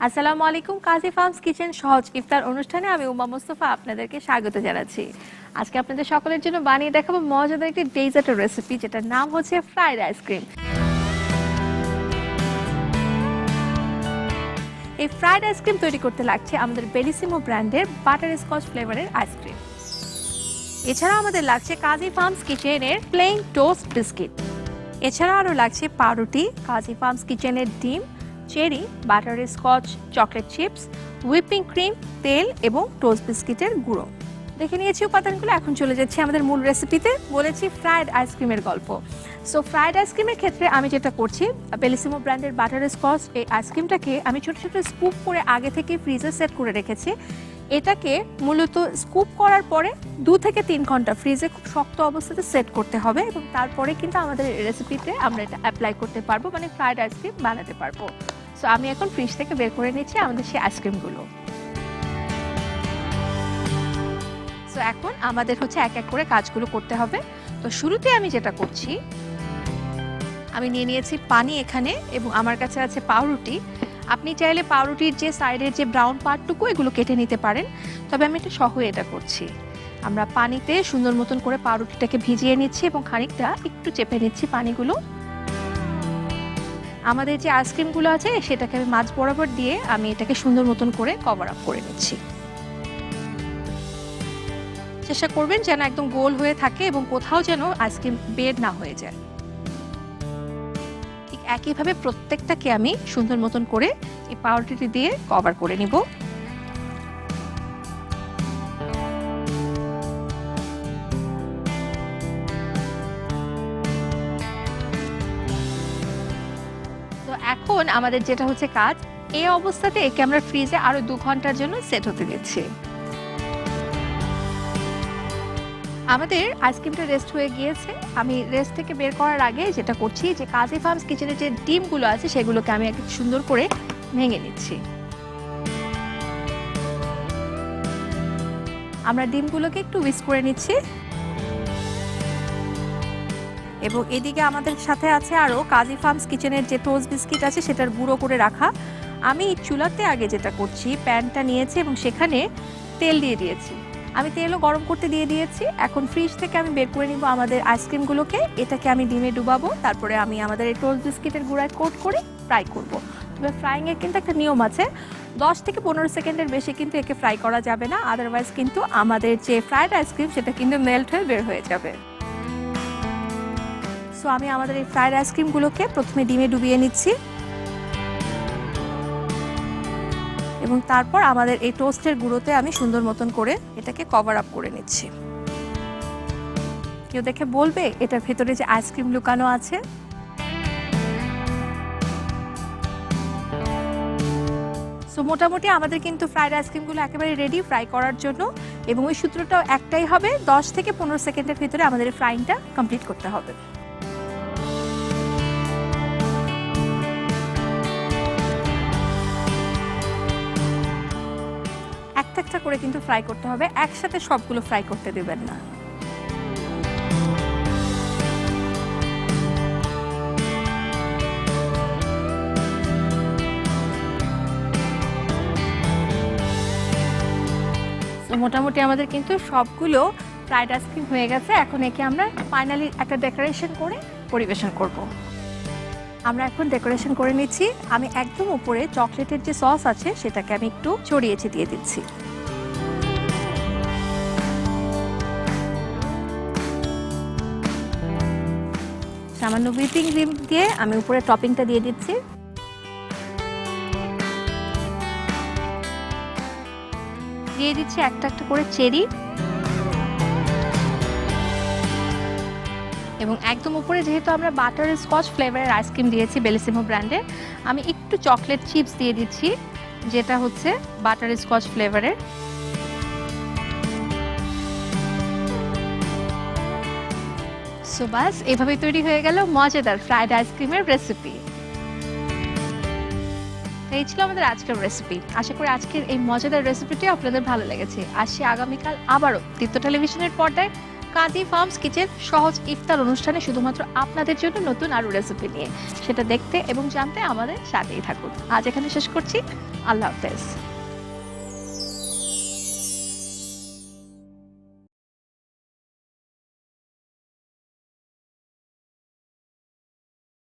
আসসালামু আলাইকুম। কাজী farms kitchen সহজ ইফতার অনুষ্ঠানে আমি উমা মোস্তফা আপনাদেরকে স্বাগত জানাচ্ছি। আজকে আপনাদের সকলের জন্য বানিয়ে দেখাবো মজাদার একটি ডেজার্টের রেসিপি, যেটার নাম হচ্ছে ফ্রাইড আইসক্রিম। এই ফ্রাইড আইসক্রিম তৈরি করতে লাগছে আমাদের বেলিসিমো ব্র্যান্ডের বাটার স্কচ ফ্লেভারের আইসক্রিম। এছাড়া আমাদের লাগছে কাজী ফার্মস কিচেনের প্লেন টোস্ট বিস্কিট। এছাড়া আরও লাগছে পাউরুটি, কাজী ফার্মস কিচেনের ডিম, cherry, butter Scotch, chocolate chips, whipping cream, তেল এবং টোস্ট বিস্কিটের গুঁড়ো। দেখে নিয়েছি উপাদানগুলো, এখন চলে যাচ্ছি আমাদের মূল রেসিপিতে। বলেছি ফ্রাইড আইসক্রিমের গল্প। সো ফ্রাইড আইসক্রিমের ক্ষেত্রে আমি যেটা করছি, বেলিসিমো ব্র্যান্ডের বাটার স্কচ এই আইসক্রিমটাকে আমি ছোটো ছোটো স্কুপ করে আগে থেকে ফ্রিজে সেট করে রেখেছি। এটাকে মূলত স্কুপ করার পরে 2 থেকে 3 ঘন্টা ফ্রিজে খুব শক্ত অবস্থাতে সেট করতে হবে, এবং তারপরে কিন্তু আমাদের রেসিপিতে আমরা এটা অ্যাপ্লাই করতে পারবো, মানে ফ্রাইড আইসক্রিম বানাতে পারবো। সো আমি এখন ফ্রিজ থেকে বের করে নিচ্ছি আমাদের সেই আইসক্রিমগুলো। সো এখন আমাদের হচ্ছে এক এক করে কাজগুলো করতে হবে। তো শুরুতে আমি যেটা করছি, আমি নিয়ে নিয়েছি পানি এখানে, এবং আমার কাছে আছে পাউরুটি। আপনি চাইলে পাউরুটির যে সাইডের যে ব্রাউন পার্টটুকু এগুলো কেটে নিতে পারেন, তবে আমি এটা সহ এটা করছি। আমরা পানিতে সুন্দর মতন করে পাউরুটিটাকে ভিজিয়ে নিচ্ছি এবং খানিকটা একটু চেপে নিচ্ছি পানিগুলো। আমাদের যে আইসক্রিমগুলো আছে সেটাকে আমি মাঝ বরাবর দিয়ে আমি এটাকে সুন্দর মতন করে কভার আপ করে নিচ্ছি। চেষ্টা করবেন যেন একদম গোল হয়ে থাকে এবং কোথাও যেন আইসক্রিম বের না হয়ে যায়। ঠিক একইভাবে প্রত্যেকটাকে আমি সুন্দর মতন করে এই পাউরুটি দিয়ে কভার করে নিব। তো এখন আমাদের যেটা হচ্ছে কাজ, এই অবস্থাতে একে আমরা ফ্রিজে আরো 2 ঘন্টার জন্য সেট হতে দিচ্ছি। আমাদের আইসক্রিমটা রেস্ট হয়ে গিয়েছে। আমি রেস্ট থেকে বের করার আগে যেটা করছি, যে কাজী ফার্মস কিচেনের যে ডিমগুলো আছে সেগুলোকে আমি একটু সুন্দর করে ভেঙে নিচ্ছি। আমরা ডিমগুলোকে একটু উইস্ক করে নিচ্ছি, এবং এদিকে আমাদের সাথে আছে আরও কাজী ফার্মস কিচেনের যে টোস্ট বিস্কিট আছে সেটার গুঁড়ো করে রাখা। আমি চুলাতে আগে যেটা করছি, প্যানটা নিয়েছি এবং সেখানে তেল দিয়ে দিয়েছি। আমি তেলও গরম করতে দিয়ে দিয়েছি। এখন ফ্রিজ থেকে আমি বের করে নিব আমাদের আইসক্রিমগুলোকে। এটাকে আমি ডিমে ডুবাবো, তারপরে আমি আমাদের এই টোস্ট বিস্কিটের গুঁড়ায় কোট করে ফ্রাই করব। তবে ফ্রাইংয়ের কিন্তু একটা নিয়ম আছে, 10 থেকে 15 সেকেন্ডের বেশি কিন্তু একে ফ্রাই করা যাবে না, আদারওয়াইজ কিন্তু আমাদের যে ফ্রাইড আইসক্রিম সেটা কিন্তু মেল্ট হয়ে বের হয়ে যাবে। সো আমি আমাদের এই ফ্রাইড আইসক্রিমগুলোকে প্রথমে ডিমে ডুবিয়ে নিচ্ছি, এবং তারপর আমাদের এই টোস্টের গুঁড়োতে আমি সুন্দর মতন করে এটাকে কভার আপ করে নিচ্ছি। কেউ দেখে বলবে এটার ভেতরে যে আইসক্রিম লুকানো আছে। সো মোটামুটি আমাদের কিন্তু ফ্রাইড আইসক্রিমগুলো একেবারে রেডি ফ্রাই করার জন্য, এবং ওই সূত্রটাও একটাই হবে, 10 থেকে 15 সেকেন্ডের ভিতরে আমাদের ফ্রাইংটা কমপ্লিট করতে হবে। একটা করে কিন্তু ফ্রাই করতে হবে, একসাথে সবগুলো ফ্রাই করতে দেবেন না। মোটামুটি আমাদের কিন্তু সবগুলো ফ্রাইড আইসক্রিম হয়ে গেছে। এখন একে আমরা ফাইনালি একটা ডেকোরেশন করে পরিবেশন করব। আমরা এখন ডেকোরেশন করে নিচ্ছি। আমি একদম উপরে চকলেটের যে সস আছে সেটাকে আমি একটু ছড়িয়ে ছিটিয়ে দিচ্ছি। সামান্য হুইপিং ক্রিম দিয়ে আমি উপরে টপিংটা দিয়ে দিচ্ছি। দিয়ে দিচ্ছি একটা একটা করে চেরি, এবং একদম উপরে যেহেতু আমরা বাটার স্কচ ফ্লেভারের আইসক্রিম দিয়েছি বেলিসিমো ব্র্যান্ডের, আমি একটু চকলেট চিপস দিয়ে দিচ্ছি, যেটা হচ্ছে বাটার স্কচ ফ্লেভারের। সো বাস, এভাবে তৈরি হয়ে গেল মজাদার ফ্রাইড আইসক্রিমের রেসিপি। এই ছিল আমাদের আজকের রেসিপি। আশা করি আজকের এই মজাদার রেসিপিটি আপনাদের ভালো লেগেছে। আসছি আগামীকাল আবারও দীপ্ত টেলিভিশনের পর্দায় কাজী ফার্মস কিচেন সহজ ইফতার অনুষ্ঠানে শুধুমাত্র আপনাদের জন্য নতুন আরো রেসিপি নিয়ে। সেটা দেখতে এবং জানতে আমাদের সাথেই থাকুন। আজ এখানে শেষ করছি। আল্লাহ হাফেজ।